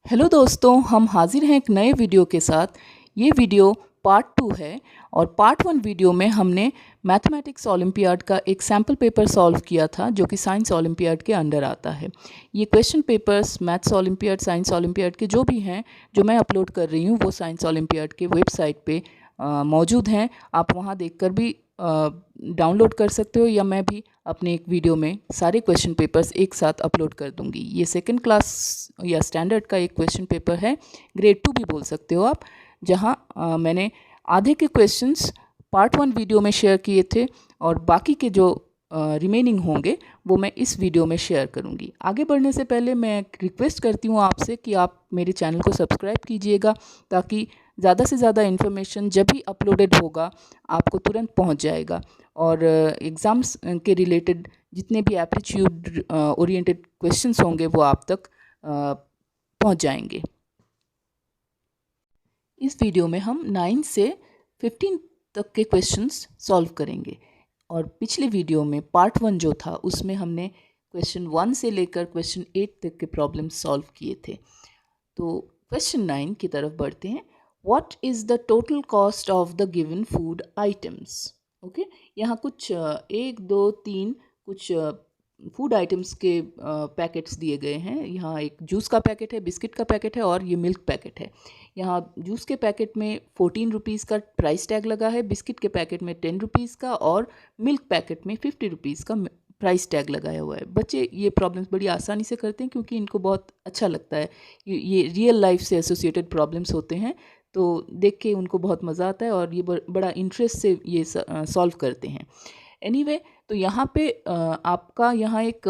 Hello दोस्तों, हम हाजिर हैं एक नए वीडियो के साथ। ये वीडियो पार्ट 2 है और पार्ट 1 वीडियो में हमने मैथमेटिक्स ओलंपियाड का एक सैम्पल पेपर सॉल्व किया था जो कि साइंस ओलंपियाड के अंडर आता है। ये question papers maths olympiad, science olympiad के जो भी हैं जो मैं अपलोड कर रही हूँ वो साइंस ओलंपियाड के वेबसाइट पे मौजूद हैं। आप वहाँ देखकर भी डाउनलोड कर सकते हो या मैं भी अपने एक वीडियो में सारे क्वेश्चन पेपर्स एक साथ अपलोड कर दूंगी। ये सेकंड क्लास या स्टैंडर्ड का एक क्वेश्चन पेपर है, ग्रेड 2 भी बोल सकते हो आप, जहाँ मैंने आधे के क्वेश्चंस पार्ट 1 वीडियो में शेयर किए थे और बाकी के जो रिमेनिंग होंगे वो मैं इस वीडियो में शेयर करूंगी। आगे बढ़ने से पहले मैं रिक्वेस्ट करती हूँ आपसे कि आप मेरे चैनल को सब्सक्राइब कीजिएगा ताकि ज़्यादा से ज़्यादा इन्फॉर्मेशन जब भी अपलोडेड होगा आपको तुरंत पहुंच जाएगा और एग्ज़ाम्स के रिलेटेड जितने भी एप्टीट्यूड ओरिएंटेड क्वेश्चंस होंगे वो आप तक पहुंच जाएंगे। इस वीडियो में हम 9 से 15 तक के क्वेश्चंस सॉल्व करेंगे और पिछले वीडियो में पार्ट 1 जो था उसमें हमने क्वेश्चन 1 से लेकर क्वेश्चन 8 तक के प्रॉब्लम्स सॉल्व किए थे। तो क्वेश्चन 9 की तरफ बढ़ते हैं। What is the total cost of the given food items? Okay, यहाँ कुछ 1 2 3 कुछ फूड आइटम्स के पैकेट्स दिए गए हैं। यहाँ एक जूस का पैकेट है, बिस्किट का पैकेट है और ये मिल्क पैकेट है। यहाँ जूस के पैकेट में 14 रुपीज़ का प्राइस टैग लगा है, बिस्किट के पैकेट में 10 रुपीज़ का और मिल्क पैकेट में 50 रुपीज़ का प्राइस टैग लगाया हुआ है। बच्चे ये प्रॉब्लम्स बड़ी आसानी से करते हैं क्योंकि इनको बहुत अच्छा लगता है। ये रियल लाइफ से एसोसिएटेड प्रॉब्लम्स होते हैं तो देख के उनको बहुत मज़ा आता है और ये बड़ा इंटरेस्ट से ये सॉल्व करते हैं। एनीवे, तो यहाँ पे आपका यहाँ एक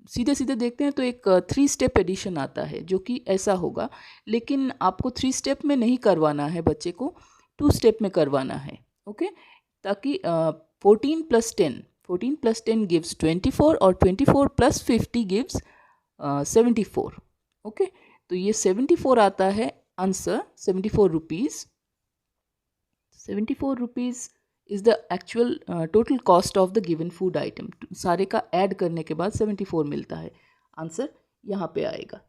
सीधे सीधे देखते हैं तो एक 3 स्टेप एडिशन आता है जो कि ऐसा होगा, लेकिन आपको 3 स्टेप में नहीं करवाना है, बच्चे को 2 स्टेप में करवाना है। ओके, ताकि 14 + 10 गिव्स 24 और 24 + 50 गिव्स 74। ओके, तो ये 74 आता है answer, 74 rupees. 74 rupees is the actual total cost of the given food item. सारे का ऐड करने के बाद 74 मिलता है। आंसर यहाँ पे आएगा।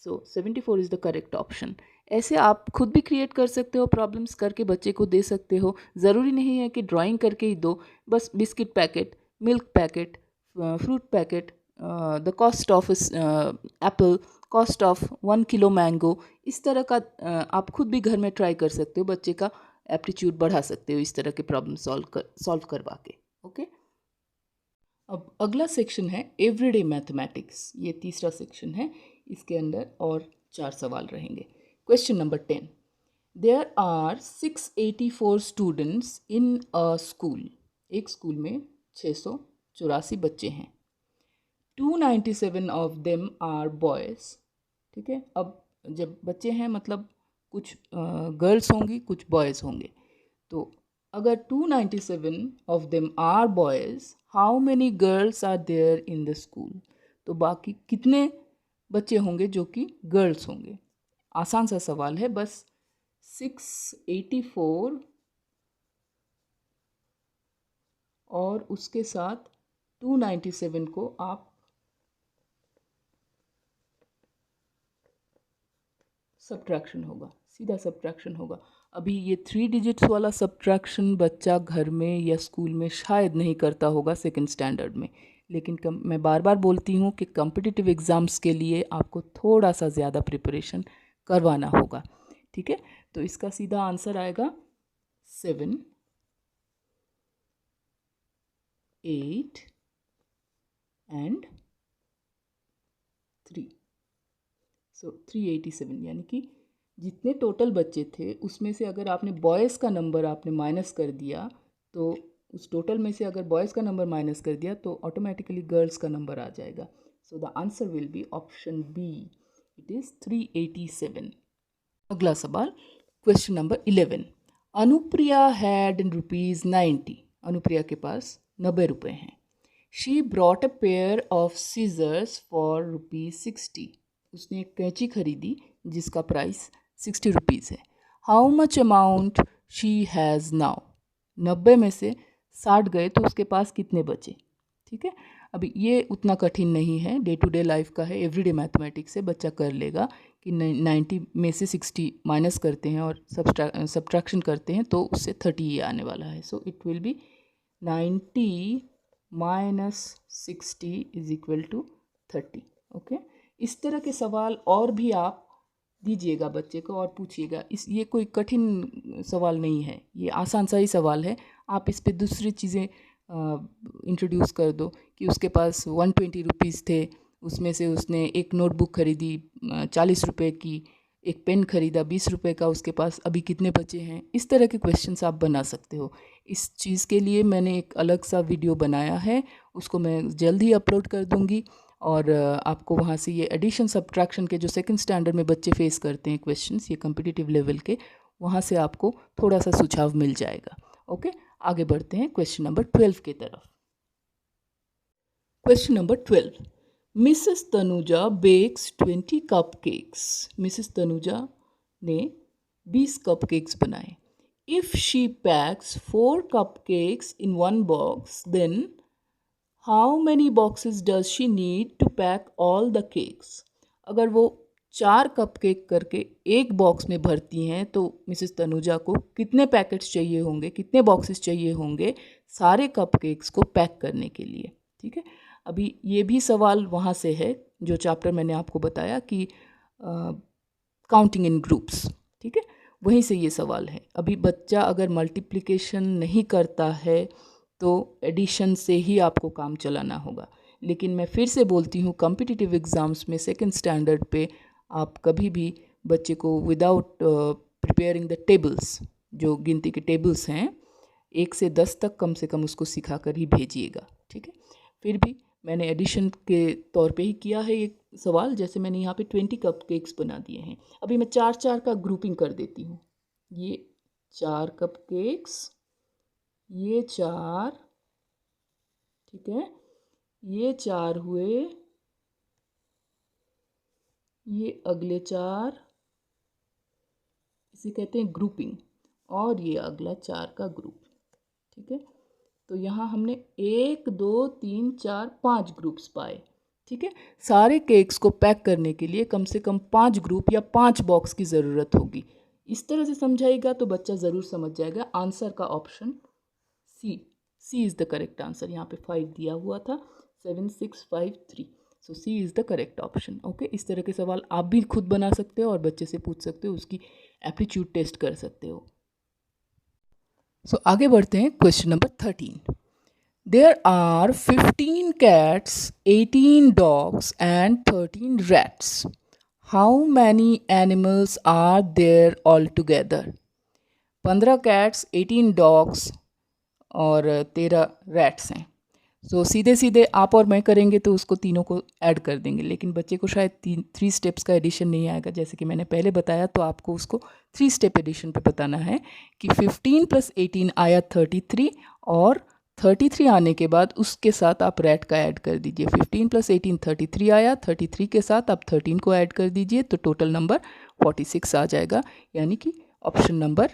सो 74 इज़ द करेक्ट ऑप्शन। ऐसे आप खुद भी क्रिएट कर सकते हो, प्रॉब्लम्स करके बच्चे को दे सकते हो। ज़रूरी नहीं है कि ड्राइंग करके ही दो, बस biscuit packet, milk packet, fruit packet, the cost of Apple, cost of 1 kilo mango, इस तरह का आप खुद भी घर में ट्राई कर सकते हो। बच्चे का एप्टीट्यूड बढ़ा सकते हो इस तरह के प्रॉब्लम सॉल्व करवा के। ओके, अब अगला सेक्शन है एवरीडे मैथमेटिक्स। ये तीसरा सेक्शन है, इसके अंदर और 4 सवाल रहेंगे। Question number 10, there are 684 students in a school. एक स्कूल में 684 बच्चे हैं। 297 ऑफ देम आर बॉयज़। ठीक है, अब जब बच्चे हैं मतलब कुछ गर्ल्स होंगी कुछ बॉयज़ होंगे। तो अगर 297 of them are boys, how many girls are there in the school. तो बाकी कितने बच्चे होंगे जो कि गर्ल्स होंगे। आसान सा सवाल है, बस 684 और उसके साथ 297 को आप सब्ट्रैक्शन होगा, सीधा सब्ट्रैक्शन होगा। अभी ये 3 डिजिट्स वाला सब्ट्रैक्शन बच्चा घर में या स्कूल में शायद नहीं करता होगा सेकंड स्टैंडर्ड में, लेकिन मैं बार बार बोलती हूँ कि कॉम्पिटिटिव एग्ज़ाम्स के लिए आपको थोड़ा सा ज़्यादा प्रिपरेशन करवाना होगा। ठीक है, तो इसका सीधा आंसर आएगा 7 8 एंड 3। सो 387, यानी कि जितने टोटल बच्चे थे उसमें से अगर आपने बॉयज़ का नंबर आपने माइनस कर दिया तो उस टोटल में से अगर बॉयज़ का नंबर माइनस कर दिया तो ऑटोमेटिकली गर्ल्स का नंबर आ जाएगा। So the answer will be option B, it is 387। अगला सवाल, question number 11, Anupriya had ₹90। Anupriya के पास 90 रुपये हैं। She brought a pair of scissors for ₹60। उसने एक कैंची खरीदी जिसका प्राइस 60 रुपीज़ है। How much amount she has now. 90 में से 60 गए तो उसके पास कितने बचे। ठीक है, अभी ये उतना कठिन नहीं है, डे टू डे लाइफ का है, एवरीडे मैथमेटिक्स से बच्चा कर लेगा कि 90 में से 60 माइनस करते हैं और सब्ट्रैक्शन करते हैं तो उससे 30 ये आने वाला है। So it will be 90 minus 60 is equal to 30। Okay, इस तरह के सवाल और भी आप दीजिएगा बच्चे को और पूछिएगा। ये कोई कठिन सवाल नहीं है, ये आसान सा ही सवाल है। आप इस पे दूसरी चीज़ें इंट्रोड्यूस कर दो कि उसके पास 120 रुपीज़ थे, उसमें से उसने एक नोटबुक खरीदी 40 रुपये की, एक पेन खरीदा 20 रुपये का, उसके पास अभी कितने बचे हैं। इस तरह के क्वेश्चंस आप बना सकते हो। इस चीज़ के लिए मैंने एक अलग सा वीडियो बनाया है, उसको मैं जल्द ही अपलोड कर दूँगी और आपको वहाँ से ये एडिशन सब्ट्रैक्शन के जो सेकंड स्टैंडर्ड में बच्चे फेस करते हैं क्वेश्चंस, ये कम्पिटिटिव लेवल के, वहाँ से आपको थोड़ा सा सुझाव मिल जाएगा। ओके, आगे बढ़ते हैं क्वेश्चन नंबर 12 की तरफ। Question number 12, Mrs Tanuja bakes 20 cupcakes. Mrs Tanuja ने 20 कपकेक्स बनाए। If she packs 4 cupcakes in 1 box, then how many boxes does she need to pack all the cakes. अगर वो 4 कपकेक करके एक बॉक्स में भरती हैं तो मिसेस तनुजा को कितने पैकेट्स चाहिए होंगे, कितने बॉक्सेस चाहिए होंगे सारे कपकेक्स को पैक करने के लिए। ठीक है, अभी ये भी सवाल वहाँ से है जो चैप्टर मैंने आपको बताया कि काउंटिंग इन ग्रुप्स। ठीक है, वहीं से ये सवाल है। अभी बच्चा अगर मल्टीप्लिकेशन नहीं करता है तो एडिशन से ही आपको काम चलाना होगा। लेकिन मैं फिर से बोलती हूँ, कॉम्पिटिटिव एग्ज़ाम्स में सेकंड स्टैंडर्ड पे आप कभी भी बच्चे को विदाउट प्रिपेयरिंग द टेबल्स, जो गिनती के टेबल्स हैं 1 से 10 तक, कम से कम उसको सिखा कर ही भेजिएगा। ठीक है, फिर भी मैंने एडिशन के तौर पे ही किया है एक सवाल। जैसे मैंने यहाँ पे 20 कपकेक्स बना दिए हैं। अभी मैं 4-4 का ग्रुपिंग कर देती हूँ। ये 4 कपकेक्स, ये 4, ठीक है, ये 4 हुए, ये अगले 4, इसे कहते हैं ग्रुपिंग, और ये अगला 4 का ग्रुप। ठीक है, तो यहाँ हमने 1 2 3 4 5 ग्रुप्स पाए। ठीक है, सारे केक्स को पैक करने के लिए कम से कम 5 ग्रुप या 5 बॉक्स की ज़रूरत होगी। इस तरह से समझाएगा तो बच्चा ज़रूर समझ जाएगा। आंसर का option C is the correct answer. यहाँ पे 5 दिया हुआ था, 7 6 5 3, so C is the correct option. Okay, इस तरह के सवाल आप भी खुद बना सकते हो और बच्चे से पूछ सकते हो, उसकी एप्टीट्यूड टेस्ट कर सकते हो। सो आगे बढ़ते हैं question number 13। There are 15 cats, 18 dogs and 13 rats. How many animals are there altogether? 15 cats, 18 dogs और 13 rats हैं। सो सीधे सीधे आप और मैं करेंगे तो उसको तीनों को ऐड कर देंगे, लेकिन बच्चे को शायद 3 स्टेप्स का एडिशन नहीं आएगा। जैसे कि मैंने पहले बताया, तो आपको उसको 3 स्टेप एडिशन पे बताना है कि 15 + 18 आया 33, और 33 आने के बाद उसके साथ आप रैट का ऐड कर दीजिए। 15 + 18 33 आया, 33 के साथ आप 13 को ऐड कर दीजिए तो टोटल नंबर 46 आ जाएगा। यानी कि option number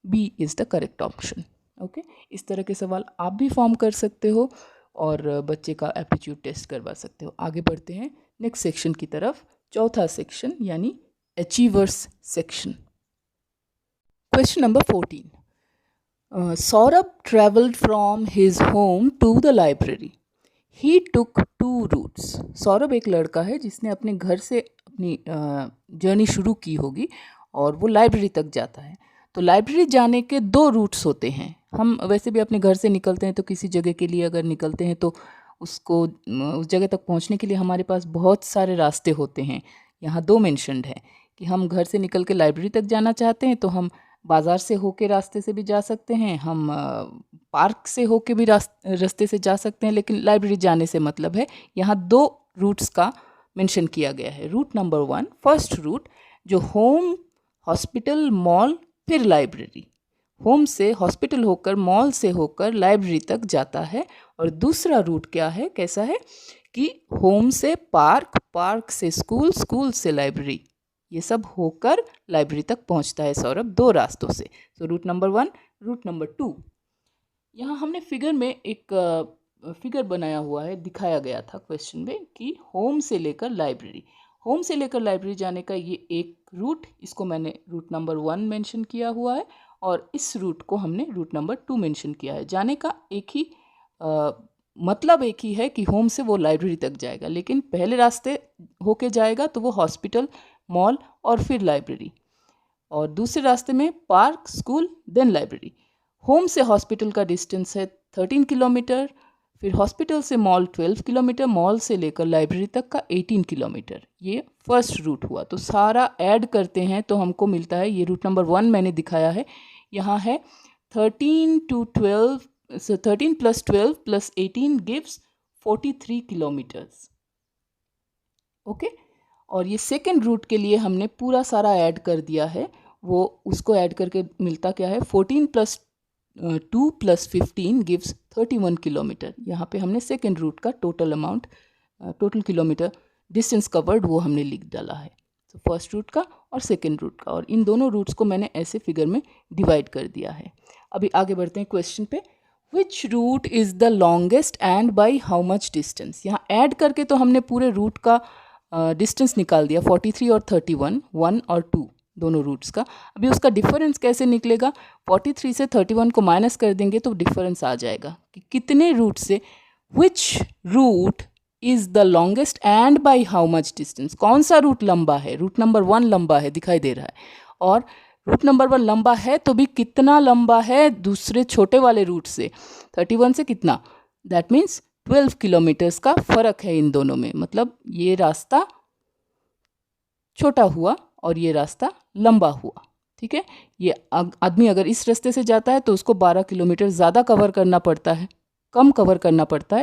B is the correct option. Okay, इस तरह के सवाल आप भी फॉर्म कर सकते हो और बच्चे का एप्टीट्यूड टेस्ट करवा सकते हो। आगे बढ़ते हैं नेक्स्ट सेक्शन की तरफ, चौथा सेक्शन यानी achievers section. Question number 14, Saurabh travelled from his home to the library. He took 2 routes. Saurabh एक लड़का है जिसने अपने घर से अपनी जर्नी शुरू की होगी और वो लाइब्रेरी तक जाता है। तो लाइब्रेरी जाने के 2 रूट्स होते हैं। हम वैसे भी अपने घर से निकलते हैं तो किसी जगह के लिए अगर निकलते हैं तो उसको उस जगह तक पहुंचने के लिए हमारे पास बहुत सारे रास्ते होते हैं। यहाँ 2 मेंशन्ड है कि हम घर से निकल के लाइब्रेरी तक जाना चाहते हैं तो हम बाज़ार से होके रास्ते से भी जा सकते हैं, हम पार्क से होके भी रास्ते से जा सकते हैं, लेकिन लाइब्रेरी जाने से मतलब है। यहाँ 2 रूट्स का मेंशन किया गया है। रूट नंबर 1, फर्स्ट रूट जो होम, हॉस्पिटल, मॉल, फिर लाइब्रेरी। होम से हॉस्पिटल होकर, मॉल से होकर लाइब्रेरी तक जाता है। और दूसरा रूट क्या है, कैसा है कि होम से पार्क, पार्क से स्कूल, स्कूल से लाइब्रेरी, ये सब होकर लाइब्रेरी तक पहुंचता है सौरभ 2 रास्तों से। So route number 1, route number 2। यहाँ हमने फिगर में एक फिगर बनाया हुआ है, दिखाया गया था क्वेश्चन में कि होम से लेकर लाइब्रेरी, होम से लेकर लाइब्रेरी जाने का ये एक रूट, इसको मैंने रूट नंबर 1 मेंशन किया हुआ है और इस रूट को हमने रूट नंबर 2 मेंशन किया है। जाने का एक ही मतलब एक ही है कि होम से वो लाइब्रेरी तक जाएगा, लेकिन पहले रास्ते होके जाएगा तो वो हॉस्पिटल, मॉल और फिर लाइब्रेरी, और दूसरे रास्ते में park, school, then library. Home से हॉस्पिटल का डिस्टेंस है 13 किलोमीटर, फिर हॉस्पिटल से मॉल 12 किलोमीटर, मॉल से लेकर लाइब्रेरी तक का 18 किलोमीटर। ये फर्स्ट रूट हुआ। तो सारा ऐड करते हैं तो हमको मिलता है, ये रूट नंबर 1 मैंने दिखाया है, यहाँ है 13 + 12 + 18 गिव्स 43 किलोमीटर्स। ओके, और ये सेकेंड रूट के लिए हमने पूरा सारा ऐड कर दिया है, वो उसको ऐड करके मिलता क्या है, 14 + 2 + 15 गिव्स 31 किलोमीटर। यहाँ पे हमने सेकेंड रूट का total amount, total kilometre distance covered वो हमने लिख डाला है, तो फर्स्ट रूट का और सेकेंड रूट का, और इन दोनों रूट्स को मैंने ऐसे फिगर में डिवाइड कर दिया है। अभी आगे बढ़ते हैं क्वेश्चन पे। Which route is the longest and by how much distance. यहाँ ऐड करके तो हमने पूरे रूट का डिस्टेंस निकाल दिया, 43 और 31, 1 और 2 दोनों रूट्स का। अभी उसका डिफरेंस कैसे निकलेगा, 43 से 31 को माइनस कर देंगे तो डिफरेंस आ जाएगा कि कितने रूट से, which route is the longest and by how much distance, कौन सा रूट लंबा है। रूट नंबर 1 लंबा है, दिखाई दे रहा है, और रूट नंबर 1 लंबा है तो भी कितना लंबा है दूसरे छोटे वाले रूट से, 31 से कितना, दैट मीन्स 12 किलोमीटर्स का फ़र्क है इन दोनों में। मतलब ये रास्ता छोटा हुआ और ये रास्ता लंबा हुआ, ठीक है। ये आदमी अगर इस रास्ते से जाता है तो उसको 12 किलोमीटर ज़्यादा कवर करना पड़ता है, कम कवर करना पड़ता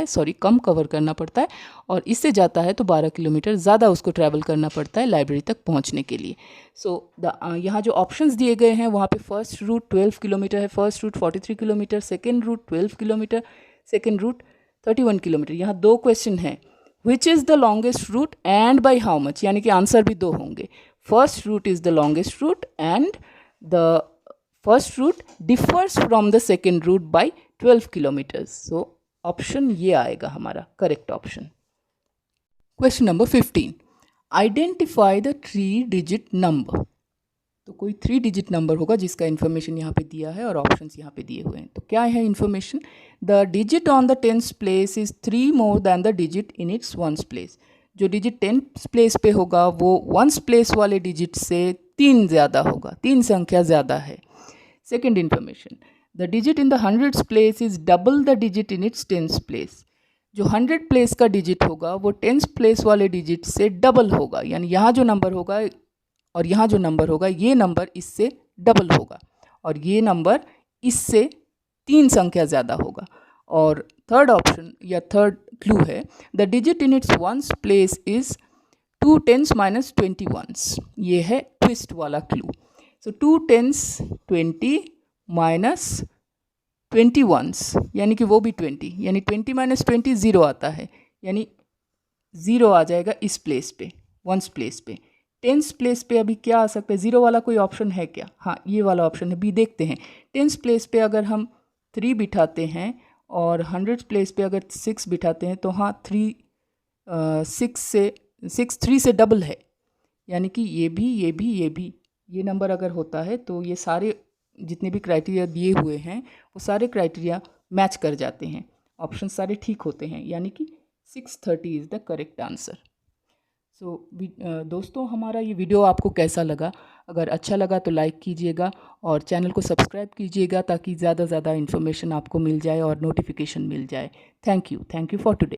है, और इससे जाता है तो 12 किलोमीटर ज़्यादा उसको ट्रैवल करना पड़ता है लाइब्रेरी तक पहुंचने के लिए। सो यहाँ जो ऑप्शंस दिए गए हैं वहाँ पे फर्स्ट रूट 12 किलोमीटर है, first route 43 kilometre, second route 12 kilometre, second route 31 kilometre. यहाँ 2 क्वेश्चन हैं, which is the longest route and by how much, यानी कि आंसर भी 2 होंगे। First route is the longest route and the first route differs from the second route by 12 kilometres. So option ये आएगा हमारा correct option. Question number 15, identify the 3 digit number. तो कोई 3 digit number होगा जिसका इन्फॉर्मेशन यहाँ पे दिया है और ऑप्शंस यहाँ पे दिए हुए हैं। तो क्या है information, the digit on the 10th place is 3 more than the digit in its 1st place. जो डिजिट 10th प्लेस पे होगा वो 1st प्लेस वाले डिजिट से 3 ज़्यादा होगा, 3 संख्या ज़्यादा है। Second information, the digit in the 100th place is double the digit in its 10th place. जो 100 प्लेस का डिजिट होगा वो 10th प्लेस वाले डिजिट से डबल होगा, यानी यहाँ जो नंबर होगा और यहाँ जो नंबर होगा ये नंबर इससे डबल होगा, और ये नंबर इससे 3 संख्या ज़्यादा होगा। और थर्ड ऑप्शन या थर्ड क्लू है, the digit in its 1st place is 2 10s - 21। ये है ट्विस्ट वाला क्लू। सो 2 10s 20 - 21, यानी कि वो भी 20, यानी 20 - 20 0 आता है, यानी 0 आ जाएगा इस प्लेस पे, 1st प्लेस पे। 10th प्लेस पे अभी क्या आ सकता है, 0 वाला कोई ऑप्शन है क्या, हाँ ये वाला ऑप्शन है, बी देखते हैं। 10th प्लेस पे अगर हम 3 बिठाते हैं और 100th प्लेस पे अगर 6 बिठाते हैं तो हाँ 6 3 से डबल है, यानी कि ये नंबर अगर होता है तो ये सारे जितने भी क्राइटेरिया दिए हुए हैं वो सारे क्राइटेरिया मैच कर जाते हैं, ऑप्शन सारे ठीक होते हैं, यानी कि 630 इज़ द करेक्ट आंसर। सो दोस्तों, हमारा ये वीडियो आपको कैसा लगा, अगर अच्छा लगा तो लाइक कीजिएगा और चैनल को सब्सक्राइब कीजिएगा ताकि ज़्यादा इन्फॉर्मेशन आपको मिल जाए और नोटिफिकेशन मिल जाए। Thank you for today.